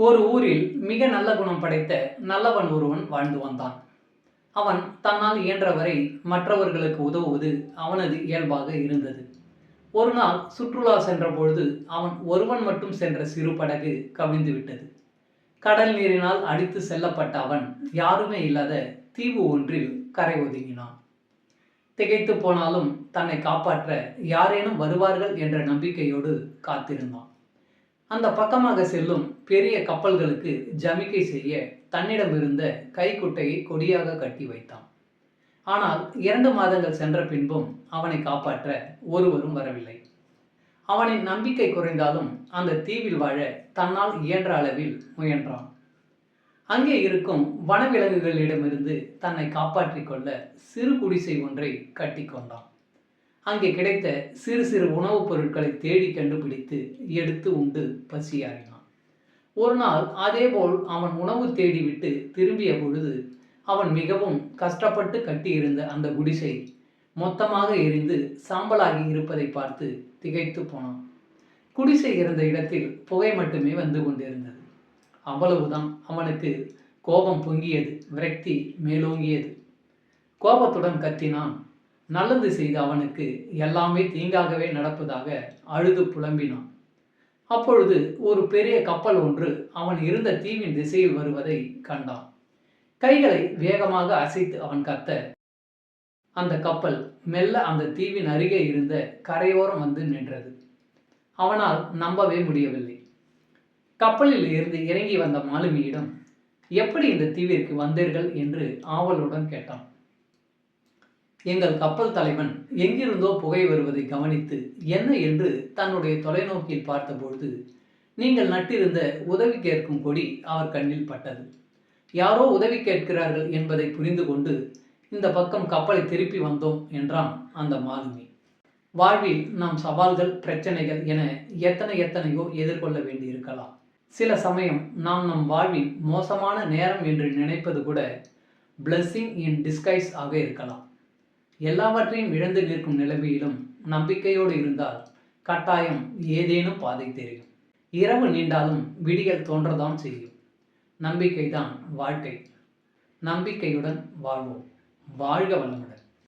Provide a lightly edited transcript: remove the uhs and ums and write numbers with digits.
ஒரு ஊரில் மிக நல்ல குணம் படைத்த நல்லவன் ஒருவன் வாழ்ந்து வந்தான். அவன் தன்னால் இயன்றவரை மற்றவர்களுக்கு உதவுவது அவனது இயல்பாக இருந்தது. ஒரு நாள் சுற்றுலா சென்றபொழுது அவன் ஒருவன் மட்டும் சென்ற சிறு படகு கவிழ்ந்து விட்டது. கடல் நீரினால் அடித்து செல்லப்பட்ட அவன் யாருமே இல்லாத தீவு ஒன்றில் கரை ஒதுங்கினான். திகைத்து போனாலும் தன்னை காப்பாற்ற யாரேனும் வருவார்கள் என்ற நம்பிக்கையோடு காத்திருந்தான். அந்த பக்கமாக செல்லும் பெரிய கப்பல்களுக்கு ஜமிக்கை செய்ய தன்னிடம் இருந்த கைக்குட்டையை கொடியாக கட்டி வைத்தான். ஆனால் 2 மாதங்கள் சென்ற பின்பும் அவனை காப்பாற்ற ஒருவரும் வரவில்லை. அவனின் நம்பிக்கை குறைந்தாலும் அந்த தீவில் வாழ தன்னால் இயன்ற அளவில் முயன்றான். அங்கே இருக்கும் வனவிலங்குகளிடமிருந்து தன்னை காப்பாற்றிக் கொள்ள சிறு குடிசை ஒன்றை கட்டி கொண்டான். அங்கே கிடைத்த சிறு சிறு உணவுப் பொருட்களை தேடி கண்டுபிடித்து எடுத்து உண்டு பசியாறினான். ஒரு நாள் அதேபோல் அவன் உணவு தேடிவிட்டு திரும்பிய பொழுது அவன் மிகவும் கஷ்டப்பட்டு கட்டியிருந்த அந்த குடிசை மொத்தமாக எரிந்து சாம்பலாகி இருப்பதை பார்த்து திகைத்து போனான். குடிசை இருந்த இடத்தில் புகை மட்டுமே வந்து கொண்டிருந்தது. அவ்வளவுதான் அவனுக்கு கோபம் பொங்கியது. விரக்தி மேலோங்கியது. கோபத்துடன் கத்தினான். நல்லது செய்த அவனுக்கு எல்லாமே தீங்காகவே நடப்பதாக அழுது புலம்பினான். அப்பொழுது ஒரு பெரிய கப்பல் ஒன்று அவன் இருந்த தீவின் திசையில் வருவதை கண்டான். கைகளை வேகமாக அசைத்து அவன் கத்த அந்த கப்பல் மெல்ல அந்த தீவின் அருகே இருந்த கரையோரம் வந்து நின்றது. அவனால் நம்பவே முடியவில்லை. கப்பலில் இருந்து இறங்கி வந்த மாலுமியிடம் எப்படி இந்த தீவிற்கு வந்தீர்கள் என்று ஆவலுடன் கேட்டான். எங்கள் கப்பல் தலைவன் எங்கிருந்தோ புகை வருவதை கவனித்து என்ன என்று தன்னுடைய தொலைநோக்கில் பார்த்தபொழுது நீங்கள் நட்டிருந்த உதவி கேட்கும் கொடி அவர் கண்ணில் பட்டது. யாரோ உதவி கேட்கிறார்கள் என்பதை புரிந்து கொண்டு இந்த பக்கம் கப்பலை திருப்பி வந்தோம் என்றான் அந்த மாலுமி. வாழ்வில் நாம் சவால்கள், பிரச்சனைகள் என எத்தனையோ எதிர்கொள்ள வேண்டியிருக்கலாம். சில சமயம் நாம் நம் வாழ்வின் மோசமான நேரம் என்று நினைப்பது கூட பிளெஸ்ஸிங் இன் டிஸ்கைஸ் ஆக இருக்கலாம். எல்லாவற்றையும் இழந்து நிற்கும் நிலைமையிலும் நம்பிக்கையோடு இருந்தால் கட்டாயம் ஏதேனும் பாதை தெரியும். இரவு நீண்டாலும் விடியல் தோன்றதான் செய்யும். நம்பிக்கைதான் வாழ்க்கை. நம்பிக்கையுடன் வாழ்வோம். வாழ்க வளமுடன்.